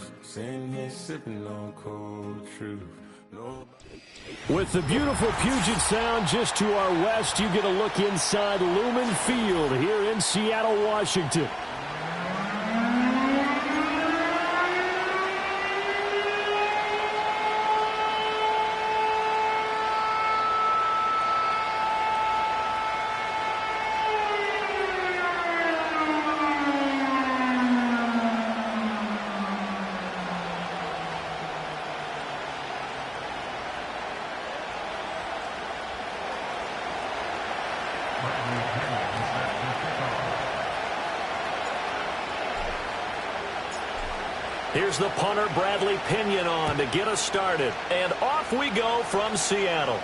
booze, sitting here sipping on cold truth. No. With the beautiful Puget Sound just to our west, you get a look inside Lumen Field here in Seattle, Washington. Here's the punter, Bradley Pinion, on to get us started. And off we go from Seattle.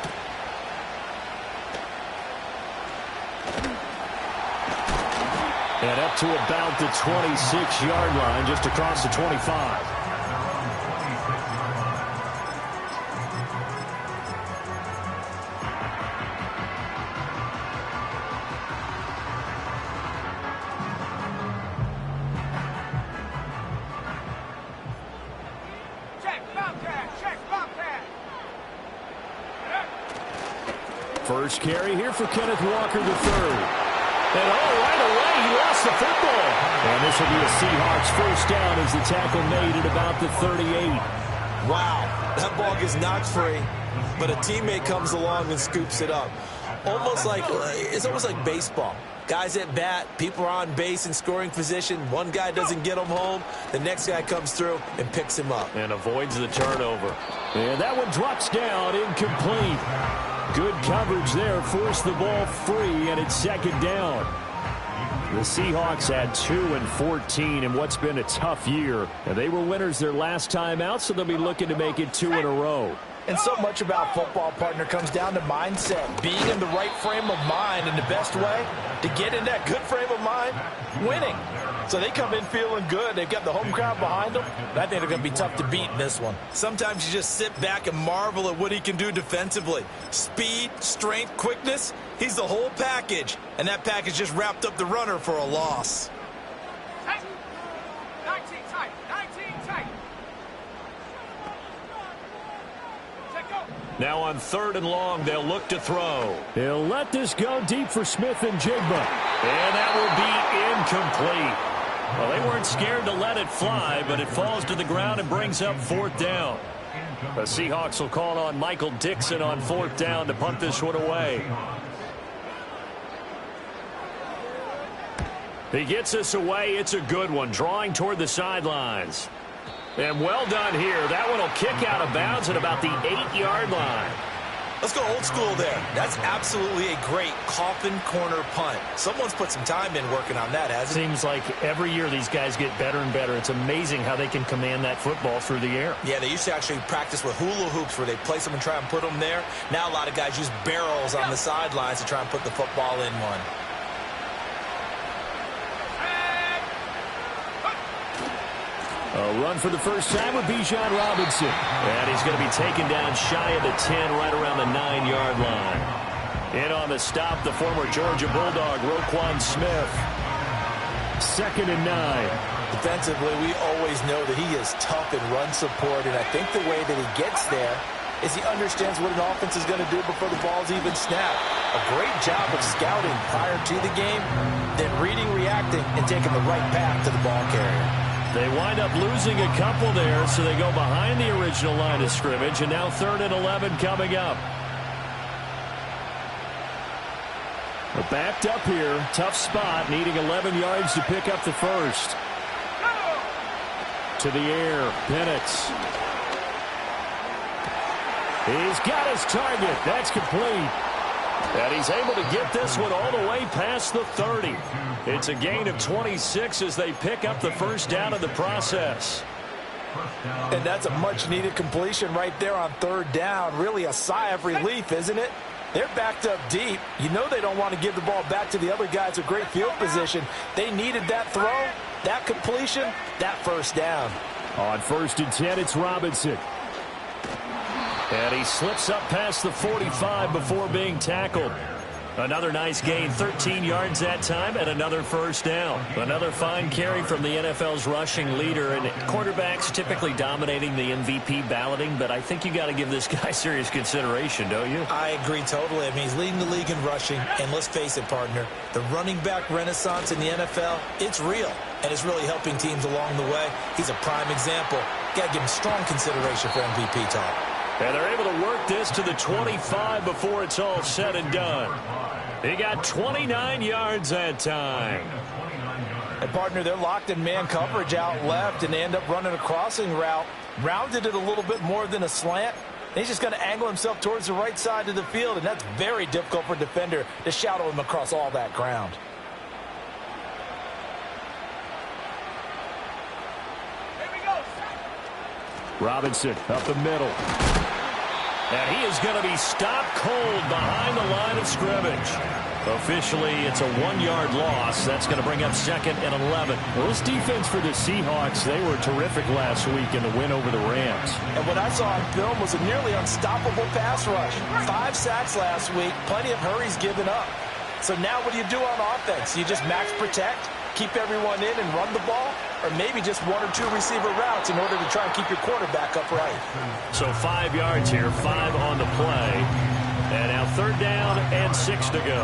And up to about the 26-yard line, just across the 25. First carry here for Kenneth Walker III. And right away, he lost the football. And this will be a Seahawks first down as the tackle made at about the 38. Wow, that ball gets knocked free, but a teammate comes along and scoops it up. It's almost like baseball. Guys at bat, people are on base in scoring position. One guy doesn't get him home. The next guy comes through and picks him up. And avoids the turnover. And that one drops down, incomplete. Good coverage there, forced the ball free, and it's second down. The Seahawks had 2 and 14 in what's been a tough year. And they were winners their last time out, so they'll be looking to make it 2 in a row. And so much about football, partner, comes down to mindset. Being in the right frame of mind, and the best way to get in that good frame of mind, winning. So they come in feeling good. They've got the home crowd behind them. And I think they're going to be tough to beat in this one. Sometimes you just sit back and marvel at what he can do defensively. Speed, strength, quickness. He's the whole package. And that package just wrapped up the runner for a loss. 19 tight. 19 tight. Now on 3rd and long, they'll look to throw. They'll let this go deep for Smith and Jigba. And that will be incomplete. Well, they weren't scared to let it fly, but it falls to the ground and brings up 4th down. The Seahawks will call on Michael Dixon on 4th down to punt this one away. He gets this away. It's a good one, drawing toward the sidelines. And well done here. That one will kick out of bounds at about the 8-yard line. Let's go old school there. That's absolutely a great coffin corner punt. Someone's put some time in working on that, hasn't it? Seems like every year these guys get better and better. It's amazing how they can command that football through the air. Yeah, they used to actually practice with hula hoops where they place them and try and put them there. Now a lot of guys use barrels on the sidelines to try and put the football in one. A run for the first time with Bijan Robinson. And he's going to be taken down shy of the 10, right around the 9-yard line. In on the stop, the former Georgia Bulldog, Roquan Smith. 2nd and 9. Defensively, we always know that he is tough in run support, and I think the way that he gets there is he understands what an offense is going to do before the ball's even snapped. A great job of scouting prior to the game, then reading, reacting, and taking the right path to the ball carrier. They wind up losing a couple there, so they go behind the original line of scrimmage, and now 3rd and 11 coming up. But backed up here, tough spot, needing 11 yards to pick up the first. To the air, Bennett. He's got his target. That's complete. And he's able to get this one all the way past the 30. It's a gain of 26 as they pick up the first down in the process. And that's a much-needed completion right there on 3rd down. Really a sigh of relief, isn't it? They're backed up deep. You know they don't want to give the ball back to the other guys with great field position. They needed that throw, that completion, that first down. On 1st and 10, it's Robinson. And he slips up past the 45 before being tackled. Another nice gain, 13 yards that time, and another first down. Another fine carry from the NFL's rushing leader, and quarterbacks typically dominating the MVP balloting, but I think you got to give this guy serious consideration, don't you? I agree totally. I mean, he's leading the league in rushing, and let's face it, partner, the running back renaissance in the NFL, it's real, and it's really helping teams along the way. He's a prime example. Got to give him strong consideration for MVP talk. And they're able to work this to the 25 before it's all said and done. He got 29 yards that time. And, partner, they're locked in man coverage out left, and they end up running a crossing route. Rounded it a little bit more than a slant. And he's just going to angle himself towards the right side of the field, and that's very difficult for a defender to shadow him across all that ground. Here we go. Robinson up the middle. And he is going to be stopped cold behind the line of scrimmage. Officially, it's a 1-yard loss. That's going to bring up 2nd and 11. Well, this defense for the Seahawks, they were terrific last week in the win over the Rams. And what I saw on film was a nearly unstoppable pass rush. 5 sacks last week, plenty of hurries given up. So now what do you do on offense? You just max protect, keep everyone in and run the ball, or maybe just 1 or 2 receiver routes in order to try and keep your quarterback upright. So 5 yards here, 5 on the play. And now 3rd down and 6 to go.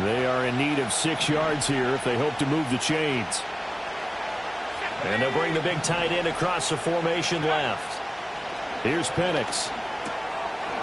They are in need of 6 yards here if they hope to move the chains. And they'll bring the big tight end across the formation left. Here's Penix.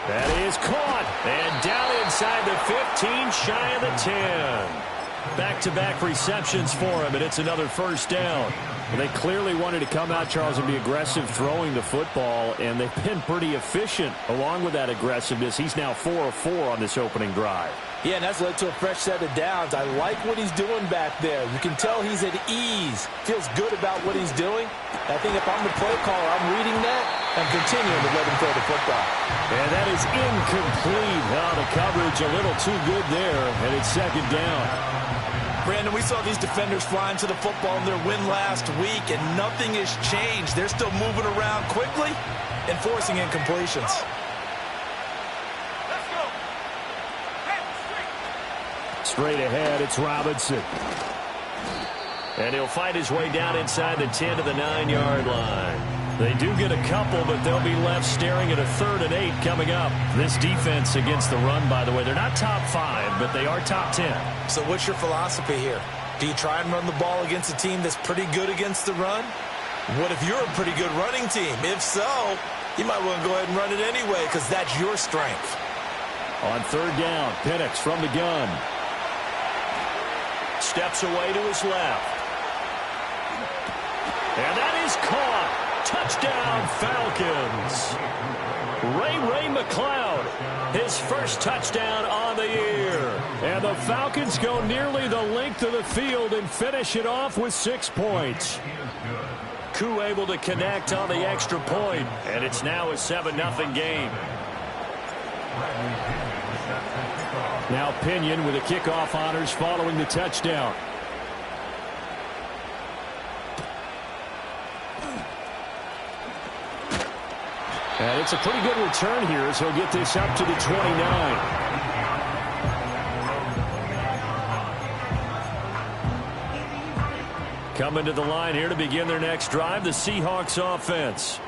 That is caught. And down inside the 15, shy of the 10. Back-to-back receptions for him, and it's another first down. Well, they clearly wanted to come out, Charles, and be aggressive throwing the football, and they've been pretty efficient along with that aggressiveness. He's now 4 of 4 on this opening drive. Yeah, and that's led to a fresh set of downs. I like what he's doing back there. You can tell he's at ease. Feels good about what he's doing. I think if I'm the play caller, I'm reading that and continuing to let him throw the football. And that is incomplete. Now the coverage a little too good there, and it's 2nd down. Brandon, we saw these defenders flying to the football in their win last week, and nothing has changed. They're still moving around quickly and forcing incompletions. Let's go. Head straight. Straight ahead, it's Robinson. And he'll fight his way down inside the 10 to the 9-yard line. They do get a couple, but they'll be left staring at a 3rd and 8 coming up. This defense against the run, by the way, they're not top 5, but they are top 10. So what's your philosophy here? Do you try and run the ball against a team that's pretty good against the run? What if you're a pretty good running team? If so, you might want to go ahead and run it anyway because that's your strength. On 3rd down, Penix from the gun. Steps away to his left. And that is caught. Touchdown, Falcons. Ray McCloud, his first touchdown on the year. And the Falcons go nearly the length of the field and finish it off with 6 points. Koo able to connect on the extra point, and it's now a 7-0 game. Now Pinion with the kickoff honors following the touchdown. And it's a pretty good return here as he'll get this up to the 29. Coming to the line here to begin their next drive, the Seahawks offense.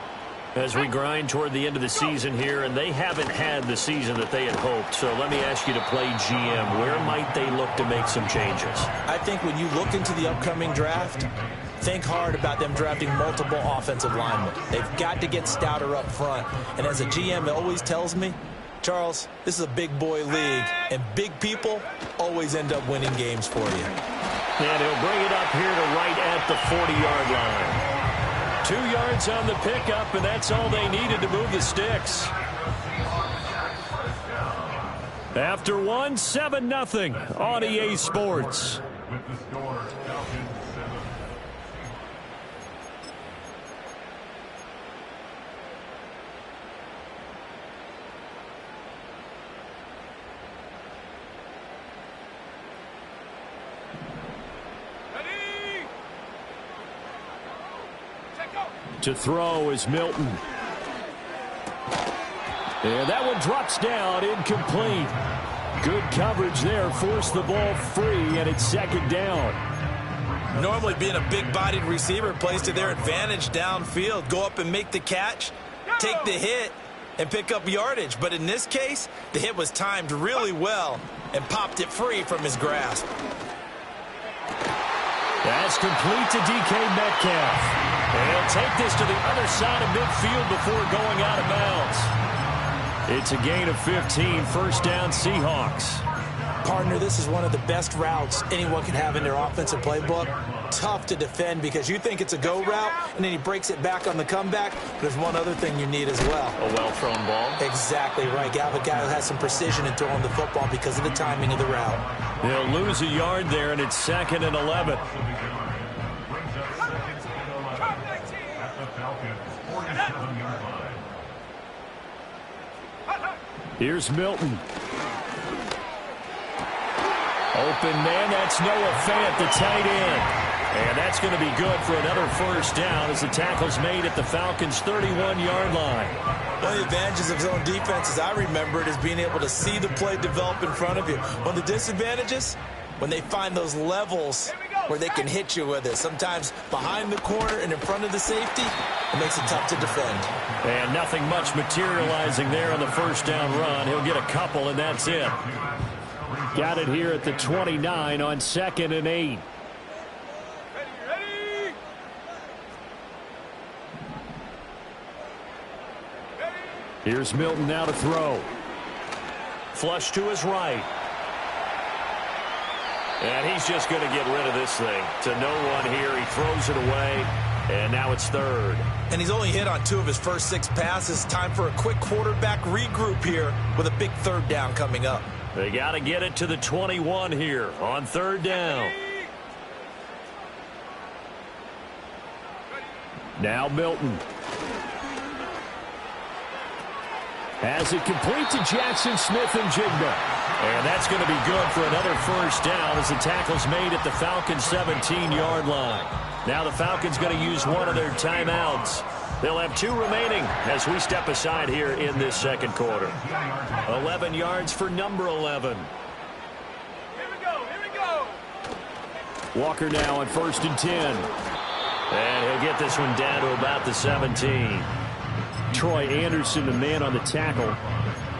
As we grind toward the end of the season here, and they haven't had the season that they had hoped. So let me ask you to play GM. Where might they look to make some changes? I think when you look into the upcoming draft, think hard about them drafting multiple offensive linemen. They've got to get stouter up front. And as a GM, it always tells me, Charles, this is a big boy league, and big people always end up winning games for you. And he'll bring it up here to right at the 40-yard line. 2 yards on the pickup, and that's all they needed to move the sticks. After one, 7-0 on EA Sports. To throw is Milton. And that one drops down, incomplete. Good coverage there, forced the ball free, and it's second down. Normally being a big-bodied receiver plays to their advantage downfield. Go up and make the catch, take the hit, and pick up yardage. But in this case, the hit was timed really well and popped it free from his grasp. That's complete to DK Metcalf. And he'll take this to the other side of midfield before going out of bounds. It's a gain of 15, first down Seahawks. Partner, this is one of the best routes anyone can have in their offensive playbook. Tough to defend because you think it's a go route, and then he breaks it back on the comeback. There's one other thing you need as well. A well-thrown ball. Exactly right. You have a guy who has some precision in throwing the football because of the timing of the route. They'll lose a yard there, and it's 2nd and 11. Here's Milton. Open man, that's Noah Fant, the tight end. And that's going to be good for another first down as the tackle's made at the Falcons' 31-yard line. One of the advantages of zone defense, as I remember it, is being able to see the play develop in front of you. One of the disadvantages, when they find those levels where they can hit you with it. Sometimes behind the corner and in front of the safety, it makes it tough to defend. And nothing much materializing there on the first down run. He'll get a couple, and that's it. Got it here at the 29 on 2nd and 8. Ready. Here's Milton now to throw. Flush to his right. And he's just going to get rid of this thing. To no one here. He throws it away. And now it's 3rd. And he's only hit on 2 of his first 6 passes. Time for a quick quarterback regroup here with a big 3rd down coming up. They got to get it to the 21 here on 3rd down. Now Milton. Has it complete to Jackson Smith-Njigba. And that's going to be good for another first down as the tackle's made at the Falcons' 17-yard line. Now the Falcons going to use one of their timeouts. They'll have 2 remaining as we step aside here in this second quarter. 11 yards for number 11. Here we go. Walker now on 1st and 10. And he'll get this one down to about the 17. Troy Anderson, the man on the tackle.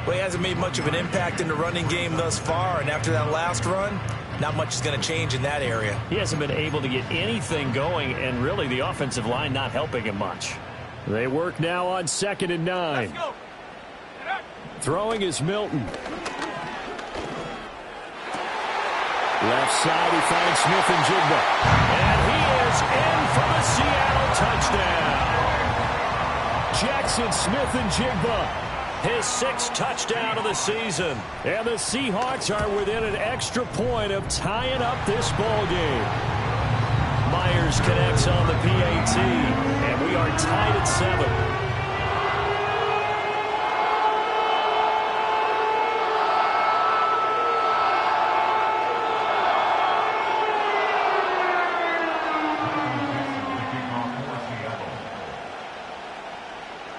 Well, he hasn't made much of an impact in the running game thus far, and after that last run, not much is going to change in that area. He hasn't been able to get anything going, and really the offensive line not helping him much. They work now on 2nd and 9. Let's go. Throwing is Milton. Left side, he finds Smith-Njigba. And he is in for the Seattle touchdown. Jackson Smith-Njigba. His 6th touchdown of the season. And the Seahawks are within an extra point of tying up this ball game. Myers connects on the PAT, and we are tied at 7.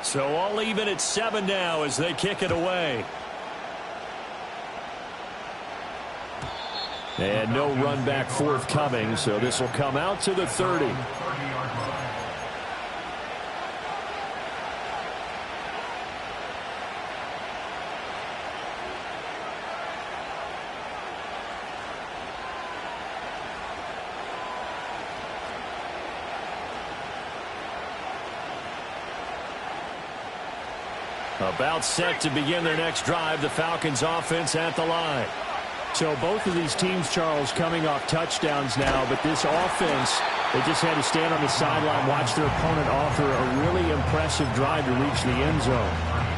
So all even at 7 now as they kick it away. And no run back forthcoming, so this will come out to the 30. About set to begin their next drive, the Falcons offense at the line. So both of these teams, Charles, coming off touchdowns now, but this offense, they just had to stand on the sideline, watch their opponent offer a really impressive drive to reach the end zone.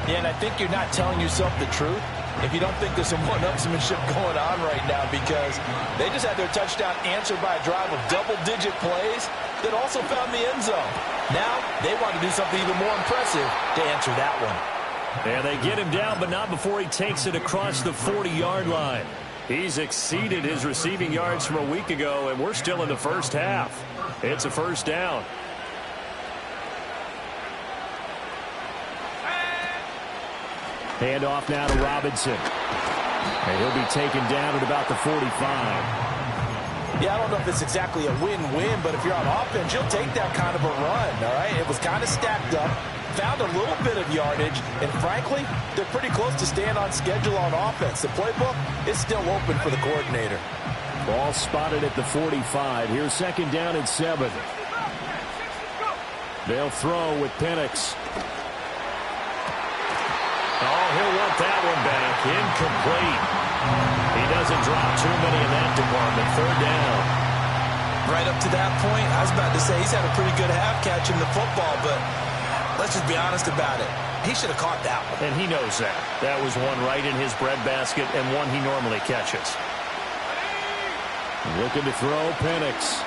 Yeah, and I think you're not telling yourself the truth if you don't think there's some one-upsmanship going on right now, because they just had their touchdown answered by a drive of double-digit plays that also found the end zone. Now they want to do something even more impressive to answer that one. And they get him down, but not before he takes it across the 40-yard line. He's exceeded his receiving yards from a week ago, and we're still in the first half. It's a first down. Hand off now to Robinson. And he'll be taken down at about the 45. Yeah, I don't know if it's exactly a win-win, but if you're on offense, you'll take that kind of a run, all right? It was kind of stacked up, found a little bit of yardage, and frankly, they're pretty close to staying on schedule on offense. The playbook is still open for the coordinator. Ball spotted at the 45. Here's second down and 7. They'll throw with Penix. Oh, he'll want that one back. Incomplete. He doesn't drop too many in that department. Third down. Right up to that point, I was about to say he's had a pretty good half catching the football, but let's just be honest about it. He should have caught that one. And he knows that. That was one right in his breadbasket and one he normally catches. Looking to throw, Penix.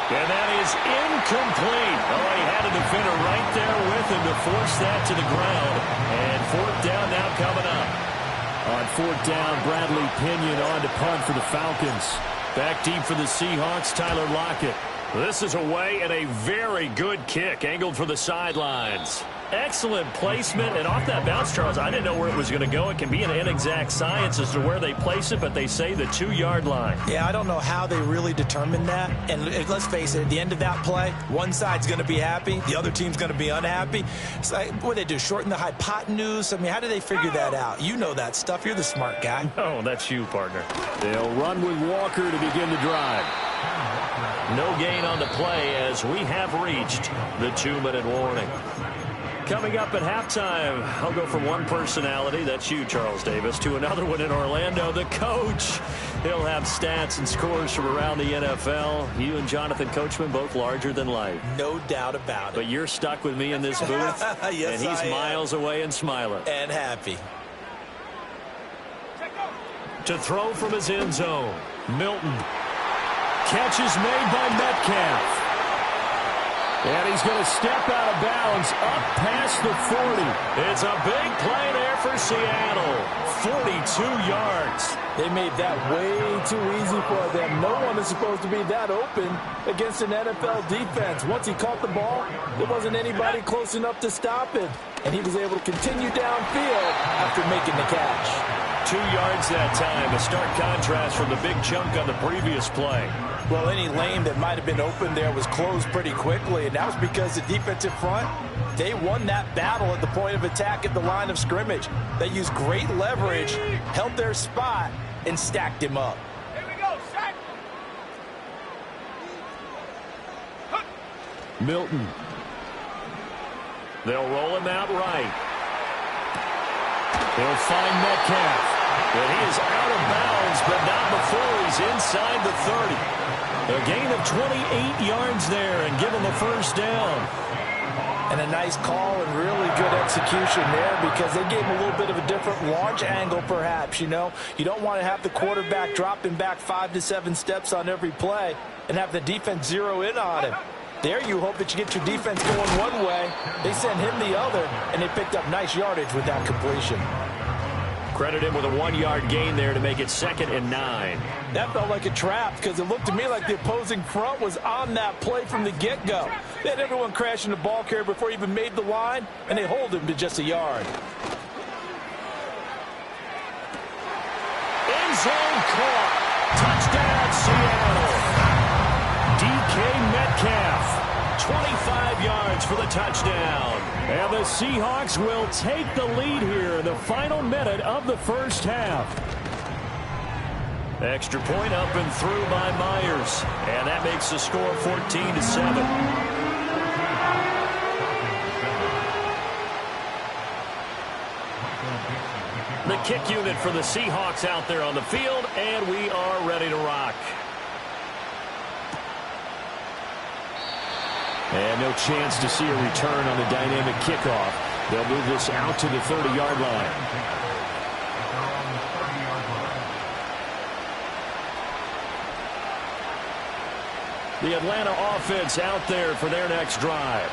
And that is incomplete. Oh, he had a defender right there with him to force that to the ground. And fourth down now coming up. On fourth down, Bradley Pinion on to punt for the Falcons. Back deep for the Seahawks, Tyler Lockett. This is away and a very good kick, angled for the sidelines. Excellent placement, and off that bounce, Charles, I didn't know where it was going to go. It can be an inexact science as to where they place it, but they say the 2-yard line. Yeah, I don't know how they really determined that. And let's face it, at the end of that play, one side's going to be happy, the other team's going to be unhappy. It's like, what do they do, shorten the hypotenuse? I mean, how do they figure that out? You know that stuff. You're the smart guy. Oh, that's you, partner. They'll run with Walker to begin the drive. No gain on the play as we have reached the 2-minute warning. Coming up at halftime, I'll go from one personality, that's you, Charles Davis, to another one in Orlando, the coach. He'll have stats and scores from around the NFL. You and Jonathan Coachman, both larger than life. No doubt about it. But you're stuck with me in this booth, yes, and he's miles away and smiling. And happy. To throw from his end zone, Milton. Catch is made by Metcalf. And he's going to step out of bounds up past the 40. It's a big play there for Seattle. 42 yards. They made that way too easy for them. No one is supposed to be that open against an NFL defense. Once he caught the ball, there wasn't anybody close enough to stop him. And he was able to continue downfield after making the catch. 2 yards that time, a stark contrast from the big chunk on the previous play. Well, any lane that might have been open there was closed pretty quickly, and that was because the defensive front, they won that battle at the point of attack at the line of scrimmage. They used great leverage, held their spot, and stacked him up. Here we go, sack. Milton. They'll roll him out right. He'll find Metcalf. But he is out of bounds, but not before he's inside the 30. A gain of 28 yards there and give him a first down. And a nice call and really good execution there because they gave him a little bit of a different launch angle perhaps, you know. You don't want to have the quarterback dropping back 5 to 7 steps on every play and have the defense zero in on him. There you hope that you get your defense going one way. They sent him the other, and they picked up nice yardage with that completion. Credit him with a 1-yard gain there to make it 2nd and 9. That felt like a trap because it looked to me like the opposing front was on that play from the get-go. They had everyone crashing the ball carrier before he even made the line, and they hold him to just a yard. End zone caught. Touchdown, Seattle. DK Metcalf. 25 yards for the touchdown. And the Seahawks will take the lead here in the final minute of the first half. Extra point up and through by Myers. And that makes the score 14-7. The kick unit for the Seahawks out there on the field, and we are ready to rock. And no chance to see a return on the dynamic kickoff. They'll move this out to the 30-yard line. The Atlanta offense out there for their next drive.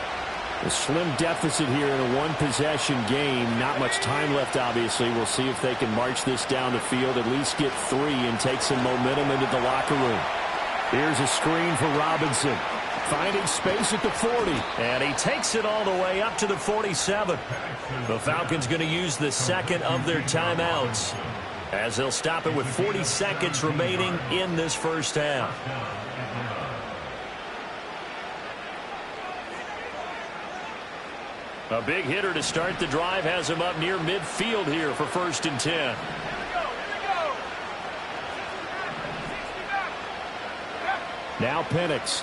A slim deficit here in a one-possession game. Not much time left, obviously. We'll see if they can march this down the field, at least get 3 and take some momentum into the locker room. Here's a screen for Robinson. Finding space at the 40. And he takes it all the way up to the 47. The Falcons going to use the second of their timeouts, as they'll stop it with 40 seconds remaining in this first half. A big hitter to start the drive has him up near midfield here for 1st and 10. Now Penix.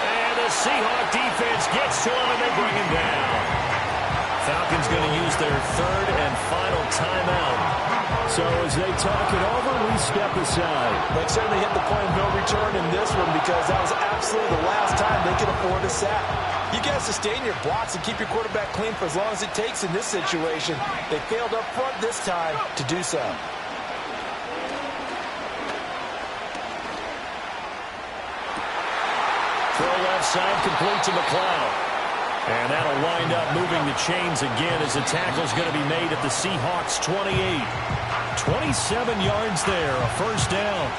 And the Seahawk defense gets to him, and they bring him down. Falcons going to use their third and final timeout. So as they talk it over, we step aside. They certainly hit the point of no return in this one, because that was absolutely the last time they could afford a sack. You got to sustain your blocks and keep your quarterback clean for as long as it takes in this situation. They failed up front this time to do so. Throw left side, complete to McLeod. And that'll wind up moving the chains again, as the tackle's going to be made at the Seahawks 28. 27 yards there, a first down.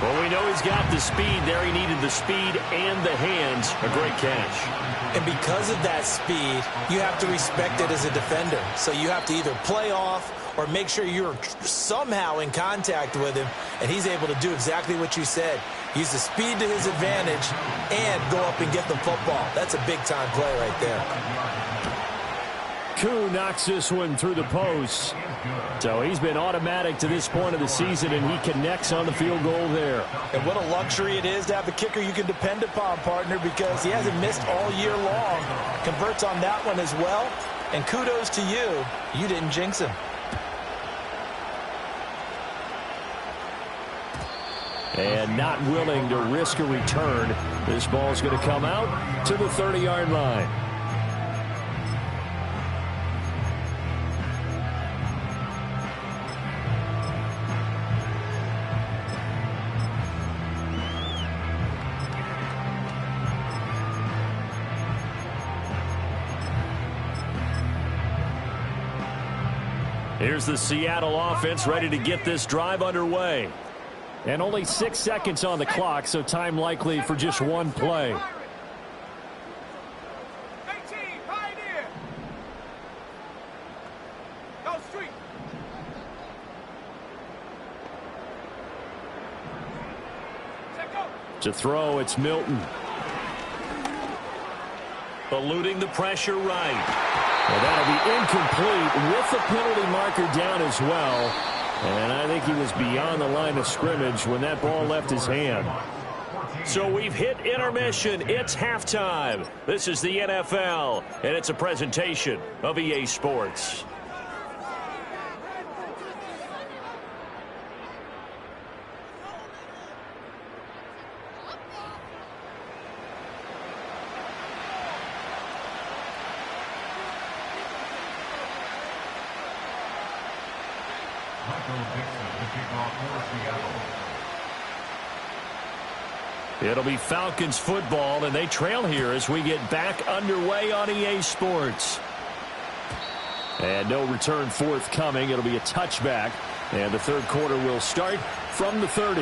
Well, we know he's got the speed there. He needed the speed and the hands. A great catch. And because of that speed, you have to respect it as a defender. So you have to either play off or make sure you're somehow in contact with him, and he's able to do exactly what you said. Use the speed to his advantage and go up and get the football. That's a big-time play right there. Koo knocks this one through the post. So he's been automatic to this point of the season, and he connects on the field goal there. And what a luxury it is to have a kicker you can depend upon, partner, because he hasn't missed all year long. Converts on that one as well. And kudos to you. You didn't jinx him. And not willing to risk a return. This ball's going to come out to the 30-yard line. Here's the Seattle offense ready to get this drive underway. And only 6 seconds on the clock, so time likely for just one play. 18, pioneer. Go street. Check go. To throw, it's Milton. Eluding the pressure right. Well, that'll be incomplete with the penalty marker down as well. And I think he was beyond the line of scrimmage when that ball left his hand. So we've hit intermission. It's halftime. This is the NFL, and it's a presentation of EA Sports. It'll be Falcons football, and they trail here as we get back underway on EA Sports. And no return forthcoming. It'll be a touchback, and the third quarter will start from the 30.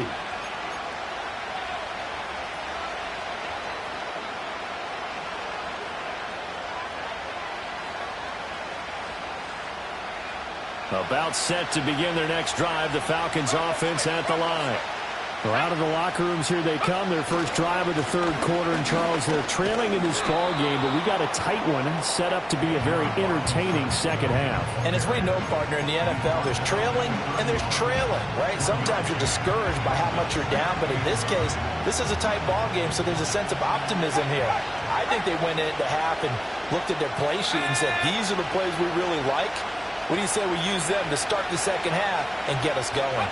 About set to begin their next drive, the Falcons offense at the line. Well, out of the locker rooms here they come. Their first drive of the third quarter. And, Charles, they're trailing in this ball game, but we got a tight one set up to be a very entertaining second half. And as we know, partner, in the NFL, there's trailing and there's trailing, right? Sometimes you're discouraged by how much you're down, but in this case, this is a tight ball game, so there's a sense of optimism here. I think they went into half and looked at their play sheet and said, these are the plays we really like. What do you say we use them to start the second half and get us going?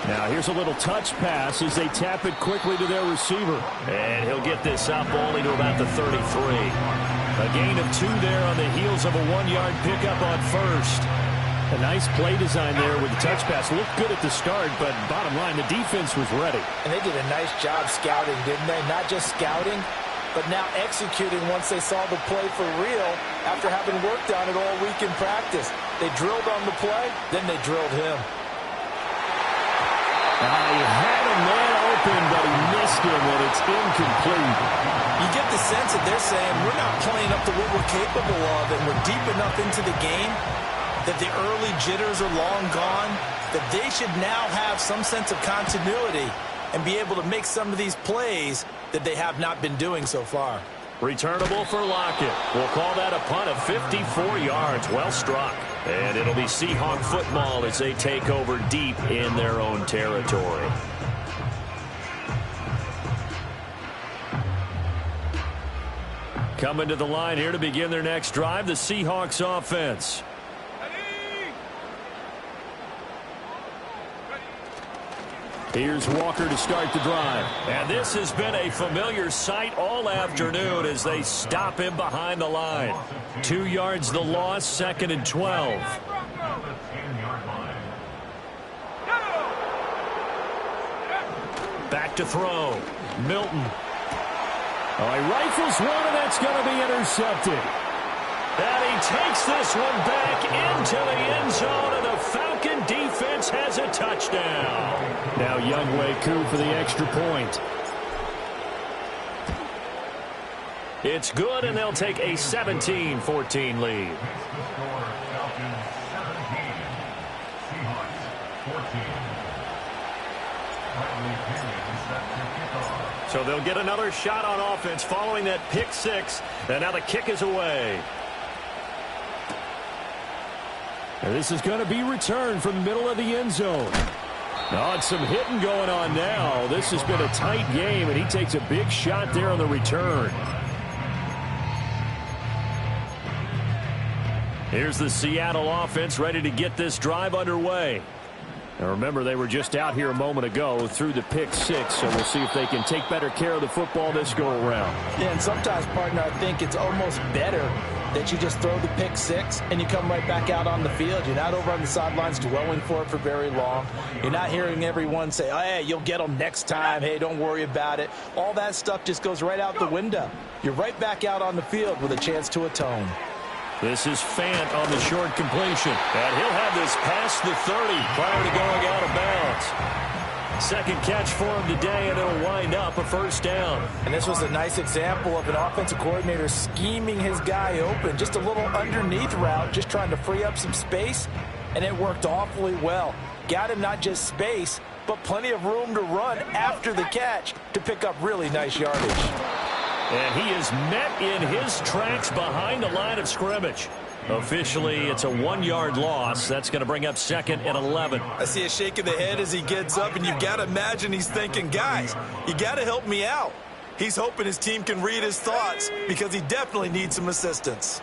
Now here's a little touch pass as they tap it quickly to their receiver. And he'll get this up only to about the 33. A gain of 2 there on the heels of a 1-yard pickup on first. A nice play design there with the touch pass. Looked good at the start, but bottom line, the defense was ready. And they did a nice job scouting, didn't they? Not just scouting, but now executing once they saw the play for real after having worked on it all week in practice. They drilled on the play, then they drilled him. He had a man open, but he missed him, and it's incomplete. You get the sense that they're saying we're not playing up to what we're capable of, and we're deep enough into the game that the early jitters are long gone, that they should now have some sense of continuity and be able to make some of these plays that they have not been doing so far. Returnable for Lockett. We'll call that a punt of 54 yards. Well struck. And it'll be Seahawk football as they take over deep in their own territory. Coming to the line here to begin their next drive, the Seahawks offense. Here's Walker to start the drive. And this has been a familiar sight all afternoon as they stop him behind the line. 2 yards the loss, 2nd and 12. Back to throw. Milton. Oh, he rifles one, and that's going to be intercepted. And he takes this one back into the end zone, and the Falcon defense has a touchdown. Now Younghoe for the extra point. It's good, and they'll take a 17-14 lead. So they'll get another shot on offense following that pick six, and now the kick is away. And this is going to be returned from the middle of the end zone. Oh, it's some hitting going on now. This has been a tight game, and he takes a big shot there on the return. Here's the Seattle offense ready to get this drive underway. Now remember, they were just out here a moment ago through the pick six, so we'll see if they can take better care of the football this go-around. Yeah, and sometimes, partner, I think it's almost better that you just throw the pick six and you come right back out on the field. You're not over on the sidelines dwelling for it for very long. You're not hearing everyone say, oh, hey, you'll get them next time. Hey, don't worry about it. All that stuff just goes right out the window. You're right back out on the field with a chance to atone. This is Fant on the short completion. And he'll have this past the 30 prior to going out of bounds. Second catch for him today, and it'll wind up a first down. And this was a nice example of an offensive coordinator scheming his guy open. Just a little underneath route, just trying to free up some space, and it worked awfully well. Got him not just space, but plenty of room to run after the catch to pick up really nice yardage. And he is met in his tracks behind the line of scrimmage. Officially, it's a 1-yard loss. That's going to bring up 2nd and 11. I see a shake of the head as he gets up, and you've got to imagine he's thinking, guys, you got to help me out. He's hoping his team can read his thoughts because he definitely needs some assistance.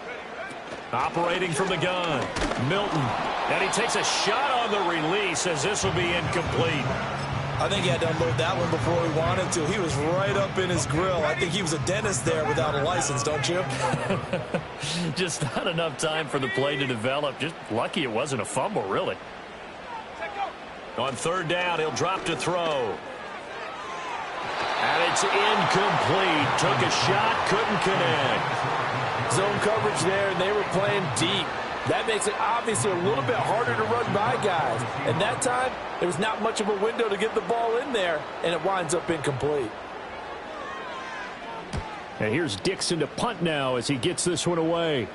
Operating from the gun, Milton. And he takes a shot on the release as this will be incomplete. I think he had to unload that one before he wanted to. He was right up in his grill. I think he was a dentist there without a license, don't you? Just not enough time for the play to develop. Just lucky it wasn't a fumble, really. On 3rd down, he'll drop to throw. And it's incomplete. Took a shot, couldn't connect. Zone coverage there, and they were playing deep. That makes it obviously a little bit harder to run by guys. And that time, there was not much of a window to get the ball in there, and it winds up incomplete. And here's Dixon to punt now as he gets this one away.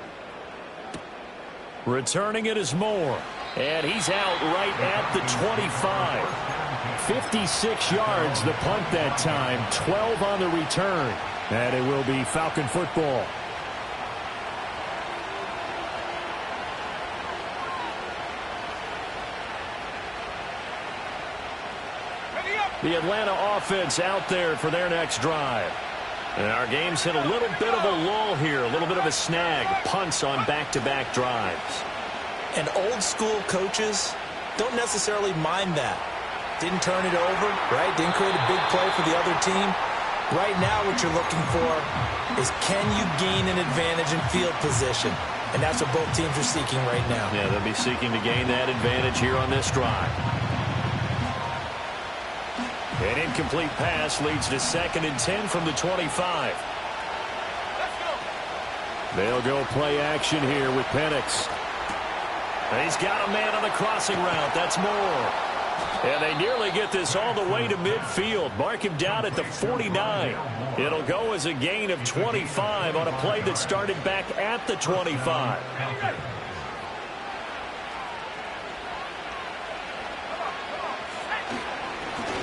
Returning it is Moore. And he's out right at the 25. 56 yards the punt that time, 12 on the return. And it will be Falcon football. The Atlanta offense out there for their next drive. And our game's hit a little bit of a lull here, a little bit of a snag. Punts on back-to-back drives. And old-school coaches don't necessarily mind that. Didn't turn it over, right? Didn't create a big play for the other team. Right now what you're looking for is can you gain an advantage in field position? And that's what both teams are seeking right now. Yeah, they'll be seeking to gain that advantage here on this drive. An incomplete pass leads to 2nd and 10 from the 25. They'll go play action here with Penix. And he's got a man on the crossing route. That's Moore. And they nearly get this all the way to midfield. Mark him down at the 49. It'll go as a gain of 25 on a play that started back at the 25.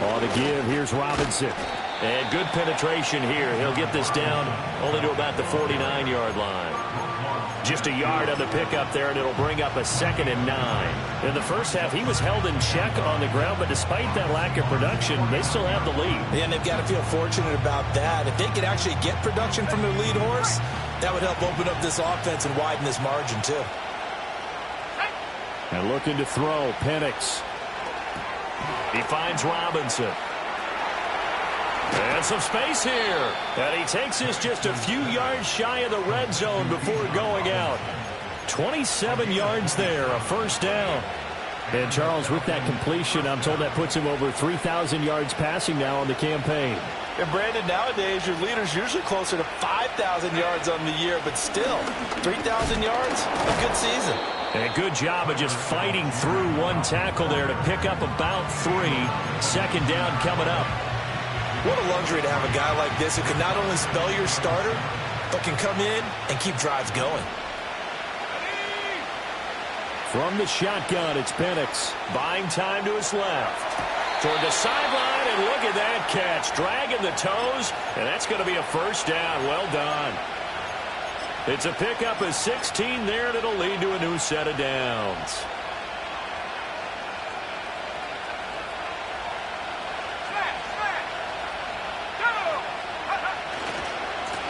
On the give, here's Robinson. And good penetration here. He'll get this down only to about the 49-yard line. Just a yard on the pickup there, and it'll bring up a 2nd and 9. In the first half, he was held in check on the ground, but despite that lack of production, they still have the lead. And they've got to feel fortunate about that. If they could actually get production from their lead horse, that would help open up this offense and widen this margin, too. And looking to throw, Penix. He finds Robinson. And some space here. And he takes this just a few yards shy of the red zone before going out. 27 yards there, a first down. And Charles, with that completion, I'm told that puts him over 3,000 yards passing now on the campaign. And Brandon, nowadays your leader's usually closer to 5,000 yards on the year, but still, 3,000 yards, a good season. And a good job of just fighting through one tackle there to pick up about 3. 2nd down coming up. What a luxury to have a guy like this who can not only spell your starter, but can come in and keep drives going. From the shotgun, it's Penix. Buying time to his left. Toward the sideline, and look at that catch. Dragging the toes, and that's going to be a first down. Well done. It's a pickup of 16 there, and it'll lead to a new set of downs.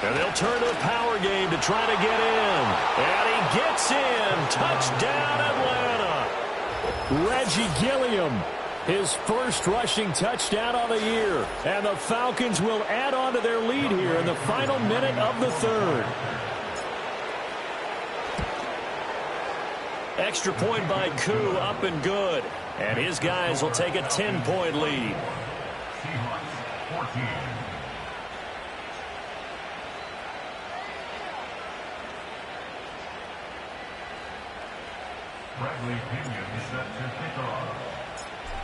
And they'll turn to the power game to try to get in. And he gets in. Touchdown, Atlanta. Reggie Gilliam, his first rushing touchdown on the year. And the Falcons will add on to their lead here in the final minute of the 3rd. Extra point by Koo, up and good. And his guys will take a 10-point lead.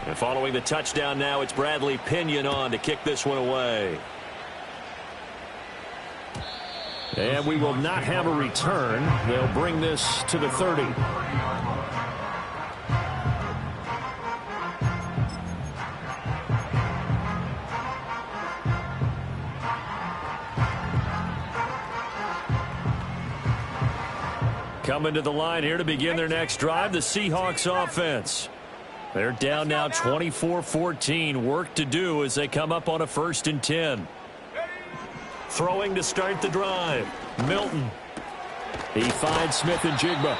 And following the touchdown now, it's Bradley Pinion on to kick this one away. And we will not have a return. They'll bring this to the 30. Coming to the line here to begin their next drive, the Seahawks offense. They're down now 24-14. Work to do as they come up on a 1st and 10. Throwing to start the drive. Milton. He finds Smith and Jigba.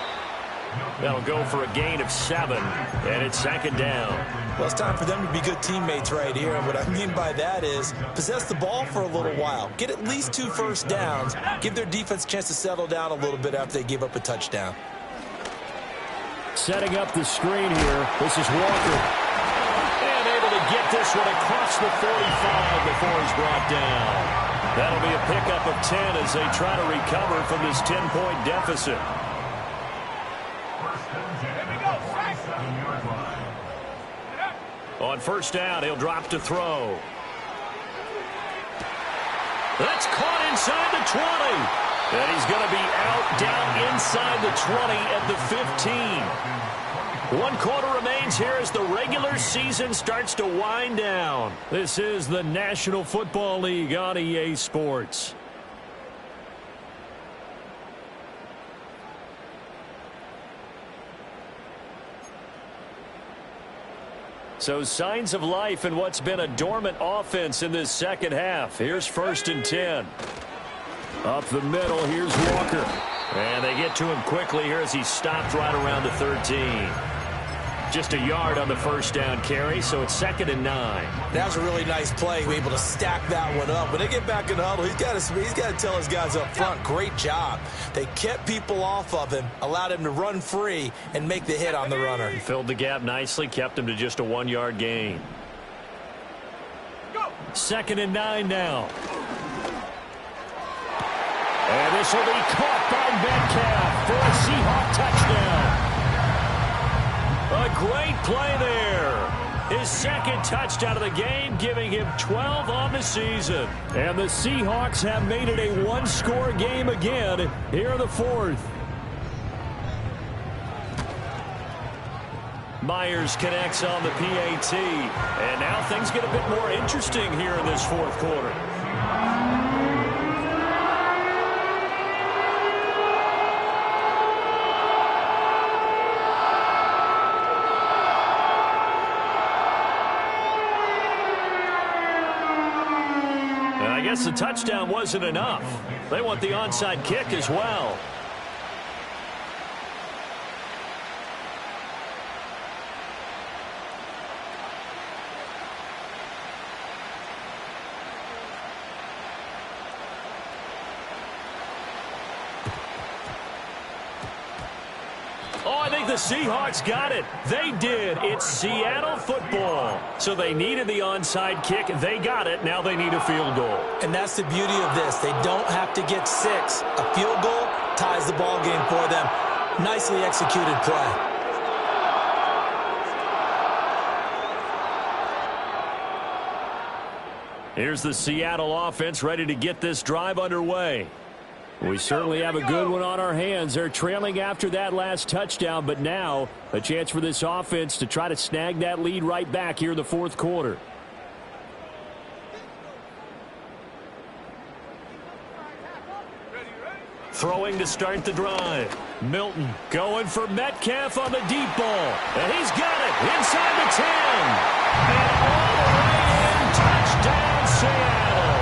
That'll go for a gain of 7, and it's 2nd down. Well, it's time for them to be good teammates right here. And what I mean by that is possess the ball for a little while. Get at least 2 first downs. Give their defense a chance to settle down a little bit after they give up a touchdown. Setting up the screen here. This is Walker. And able to get this one across the 45 before he's brought down. That'll be a pickup of 10 as they try to recover from this 10-point deficit. On 1st down, he'll drop to throw. That's caught inside the 20. And he's going to be out down inside the 20 at the 15. 1 quarter remains here as the regular season starts to wind down. This is the National Football League on EA Sports. So signs of life in what's been a dormant offense in this 2nd half. Here's 1st and 10. Up the middle, here's Walker. And they get to him quickly here as he's stopped right around the 13. Just a yard on the 1st down carry, so it's 2nd and 9. That was a really nice play, able to stack that one up. When they get back in the huddle, he's got to tell his guys up front, great job. They kept people off of him, allowed him to run free and make the hit on the runner. He filled the gap nicely, kept him to just a 1-yard gain. 2nd and 9 now. And this will be caught by Metcalf for a Seahawk touchdown. A great play there. his second touchdown of the game, giving him 12 on the season. And the Seahawks have made it a one-score game again here in the fourth. Myers connects on the PAT. And now things get a bit more interesting here in this fourth quarter. And I guess the touchdown wasn't enough. They want the onside kick as well. The Seahawks got it. They did. It's Seattle football. So they needed the onside kick. They got it. Now they need a field goal. And that's the beauty of this. They don't have to get 6. A field goal ties the ball game for them. Nicely executed play. Here's the Seattle offense ready to get this drive underway. We certainly have a good one on our hands. They're trailing after that last touchdown, but now a chance for this offense to try to snag that lead right back here in the fourth quarter. Throwing to start the drive. Milton going for Metcalf on the deep ball. And he's got it inside the 10. And all the way in. Touchdown, Seattle.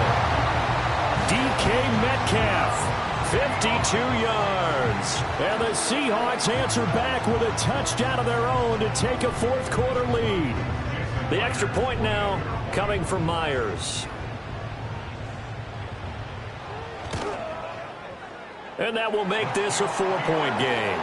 DK Metcalf. 52 yards. And the Seahawks answer back with a touchdown of their own to take a fourth quarter lead. The extra point now coming from Myers. And that will make this a 4-point game.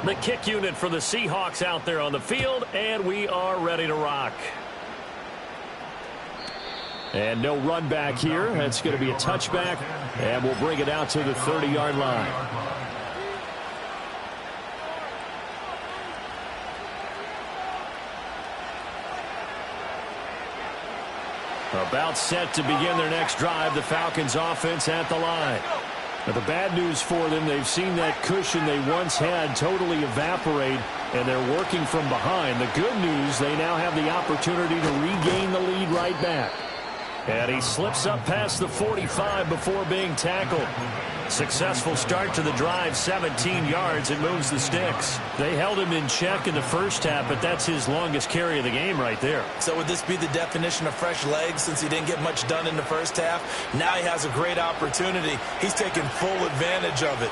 The kick unit for the Seahawks out there on the field, and we are ready to rock. And no run back here. That's going to be a touchback, and we'll bring it out to the 30-yard line. About set to begin their next drive, the Falcons offense at the line. But the bad news for them, they've seen that cushion they once had totally evaporate, and they're working from behind. The good news, they now have the opportunity to regain the lead right back. And he slips up past the 45 before being tackled. Successful start to the drive, 17 yards. It moves the sticks. They held him in check in the first half, but that's his longest carry of the game right there. So would this be the definition of fresh legs since he didn't get much done in the first half? Now he has a great opportunity. He's taking full advantage of it.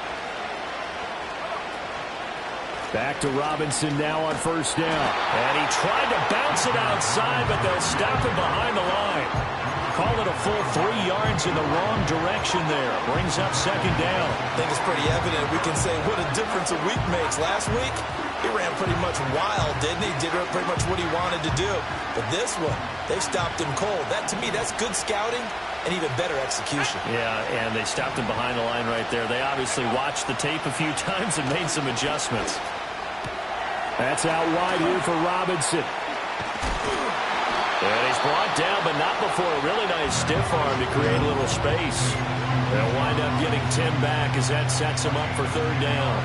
Back to Robinson now on first down. And he tried to bounce it outside, but they'll stop him behind the line. Call it a full 3 yards in the wrong direction there. Brings up second down. I think it's pretty evident. We can say what a difference a week makes. Last week, he ran pretty much wild, didn't he? Did pretty much what he wanted to do. But this one, they stopped him cold. That, to me, that's good scouting and even better execution. Yeah, and they stopped him behind the line right there. They obviously watched the tape a few times and made some adjustments. That's out wide here for Robinson. And he's brought down, but not before a really nice stiff arm to create a little space. They'll wind up getting 10 back as that sets him up for third down.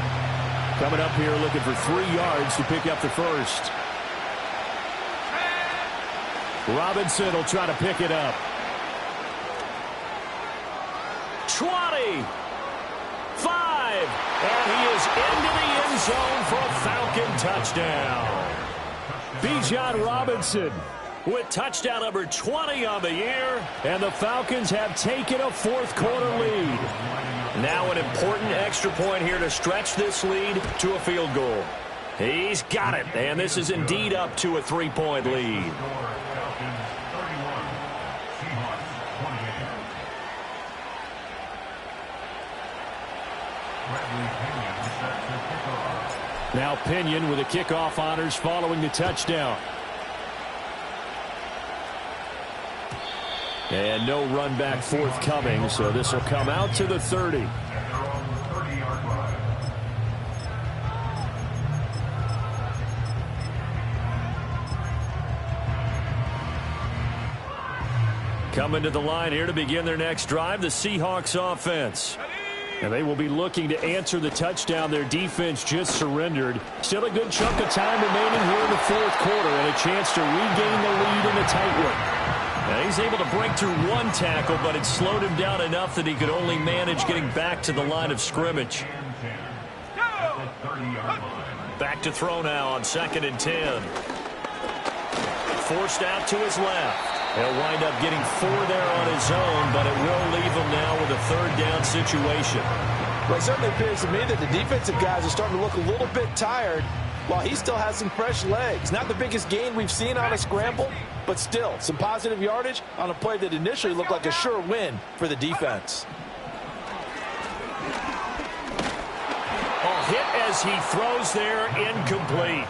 Coming up here looking for 3 yards to pick up the first. Robinson will try to pick it up. 20. 5. And he is into the end zone for a Falcon touchdown. Bijan Robinson with touchdown number 20 on the year. And the Falcons have taken a fourth quarter lead. Now an important extra point here to stretch this lead to a field goal. He's got it. And this is indeed up to a 3-point lead. Now Pinion with the kickoff honors following the touchdown. And no run back forthcoming, so this will come out to the 30. Coming to the line here to begin their next drive, the Seahawks offense. And they will be looking to answer the touchdown their defense just surrendered. Still a good chunk of time remaining here in the fourth quarter and a chance to regain the lead in a tight one. Now he's able to break through one tackle, but it slowed him down enough that he could only manage getting back to the line of scrimmage. Back to throw now on 2nd and 10. Forced out to his left. He'll wind up getting 4 there on his own, but it will leave him now with a 3rd down situation. Well, it certainly appears to me that the defensive guys are starting to look a little bit tired while he still has some fresh legs. Not the biggest gain we've seen on a scramble, but still some positive yardage on a play that initially looked like a sure win for the defense. Hit as he throws there, incomplete.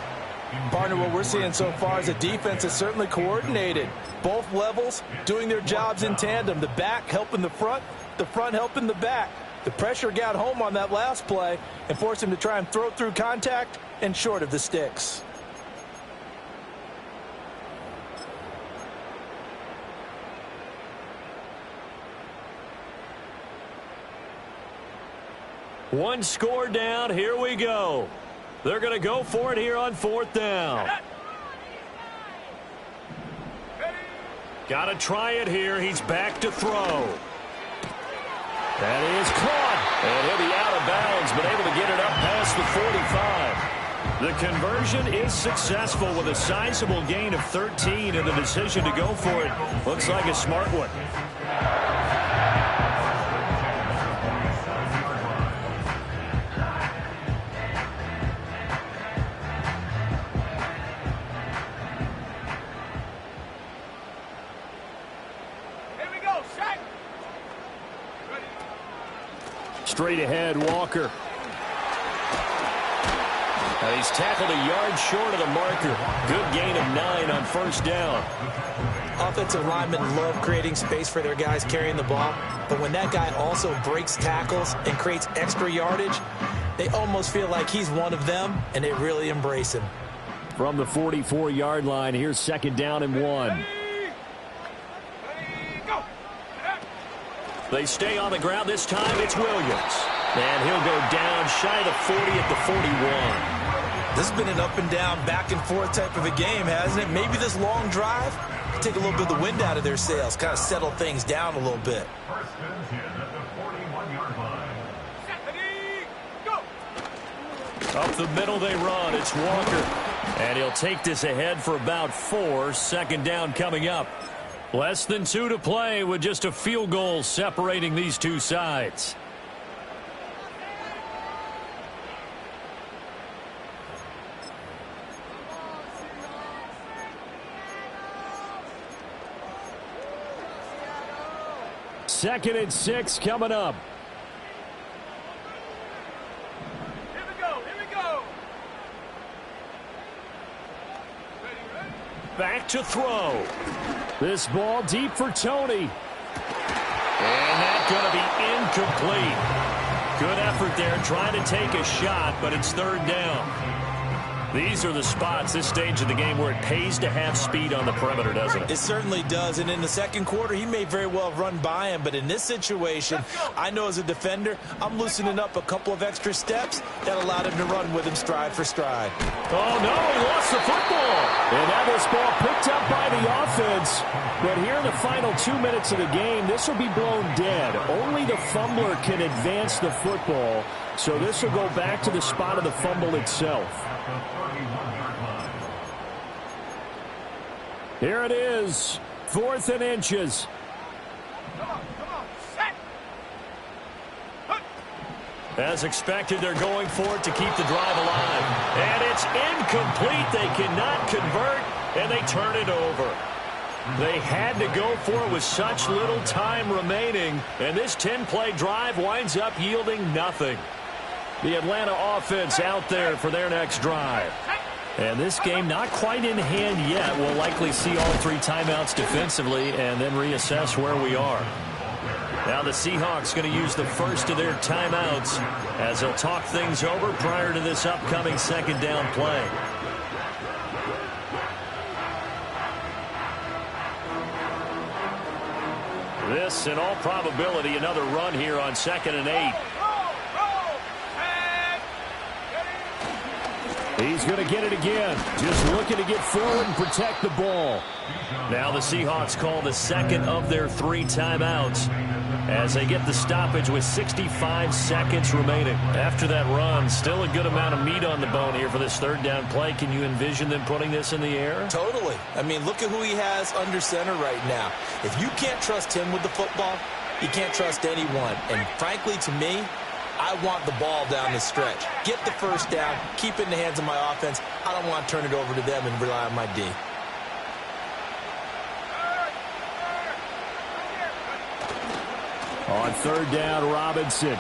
Partner, what we're seeing so far is a defense that's certainly coordinated. Both levels doing their jobs in tandem. The back helping the front helping the back. The pressure got home on that last play and forced him to try and throw through contact and short of the sticks. One score down. Here we go. They're going to go for it here on 4th down. Got to try it here. He's back to throw. That is caught. And he'll be out of bounds, but able to get it up past the 45. The conversion is successful with a sizable gain of 13, and the decision to go for it looks like a smart one. Straight ahead, Walker. Now he's tackled a yard short of the marker. Good gain of 9 on 1st down. Offensive linemen love creating space for their guys carrying the ball, but when that guy also breaks tackles and creates extra yardage, they almost feel like he's one of them, and they really embrace him. From the 44-yard line, here's 2nd down and 1. They stay on the ground. This time it's Williams. And he'll go down shy of the 40 at the 41. This has been an up and down, back and forth type of a game, hasn't it? Maybe this long drive take a little bit of the wind out of their sails, kind of settle things down a little bit. Up the middle they run. It's Walker. And he'll take this ahead for about 4. 2nd down coming up. Less than 2 to play with just a field goal separating these two sides. Second and 6 coming up. Here we go. Back to throw. This ball deep for Tony. And that's going to be incomplete. Good effort there trying to take a shot, but it's 3rd down. These are the spots, this stage of the game, where it pays to have speed on the perimeter, doesn't it? It certainly does, and in the second quarter, he may very well run by him, but in this situation, I know as a defender, I'm loosening up a couple of extra steps that allowed him to run with him stride for stride. Oh, no, he lost the football. And that was ball picked up by the offense. But here in the final 2 minutes of the game, this will be blown dead. Only the fumbler can advance the football, so this will go back to the spot of the fumble itself. Here it is, 4th and inches. Come on, set. As expected, they're going for it to keep the drive alive. And it's incomplete. They cannot convert, and they turn it over. They had to go for it with such little time remaining, and this 10-play drive winds up yielding nothing. The Atlanta offense out there for their next drive. And this game not quite in hand yet. We'll likely see all 3 timeouts defensively and then reassess where we are. Now the Seahawks going to use the first of their timeouts as they'll talk things over prior to this upcoming second down play. This, in all probability, another run here on 2nd and 8. He's going to get it again. Just looking to get forward and protect the ball. Now the Seahawks call the second of their 3 timeouts as they get the stoppage with 65 seconds remaining. After that run, still a good amount of meat on the bone here for this 3rd down play. Can you envision them putting this in the air? Totally. I mean, look at who he has under center right now. If you can't trust him with the football, you can't trust anyone. And frankly, to me, I want the ball down the stretch. Get the first down, keep it in the hands of my offense. I don't want to turn it over to them and rely on my D. On 3rd down, Robinson.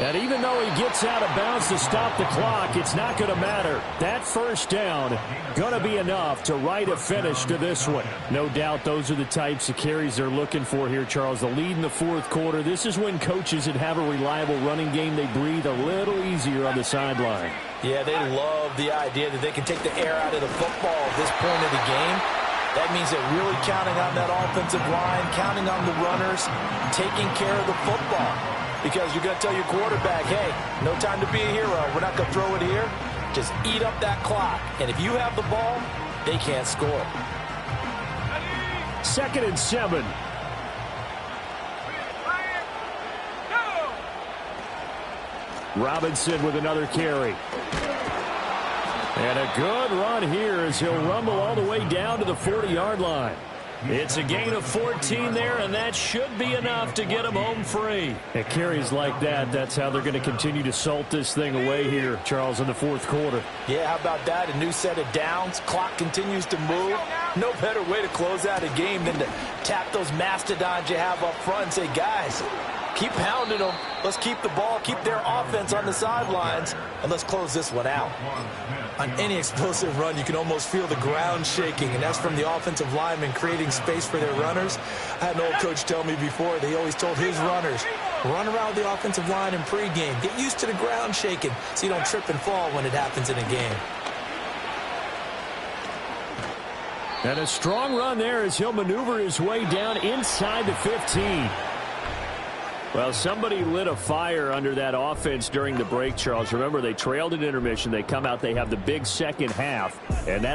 And even though he gets out of bounds to stop the clock, it's not going to matter. That first down going to be enough to write a finish to this one. No doubt those are the types of carries they're looking for here, Charles. The lead in the 4th quarter. This is when coaches that have a reliable running game, they breathe a little easier on the sideline. Yeah, they love the idea that they can take the air out of the football at this point of the game. That means they're really counting on that offensive line, counting on the runners, taking care of the football. Because you're going to tell your quarterback, hey, no time to be a hero. We're not going to throw it here. Just eat up that clock. And if you have the ball, they can't score. 2nd and 7. Robinson with another carry. And a good run here as he'll rumble all the way down to the 40-yard line. It's a gain of 14 there, and that should be enough to get him home free. At carries like that, that's how they're going to continue to salt this thing away here, Charles, in the 4th quarter. Yeah, how about that? A new set of downs. Clock continues to move. No better way to close out a game than to tap those mastodons you have up front and say, guys, keep pounding them. Let's keep the ball, keep their offense on the sidelines, and let's close this one out. On any explosive run, you can almost feel the ground shaking, and that's from the offensive linemen creating space for their runners. I had an old coach tell me before, they always told his runners, run around the offensive line in pregame. Get used to the ground shaking so you don't trip and fall when it happens in a game. And a strong run there as he'll maneuver his way down inside the 15. Well, somebody lit a fire under that offense during the break, Charles. Remember, they trailed at intermission. They come out, they have the big second half, and that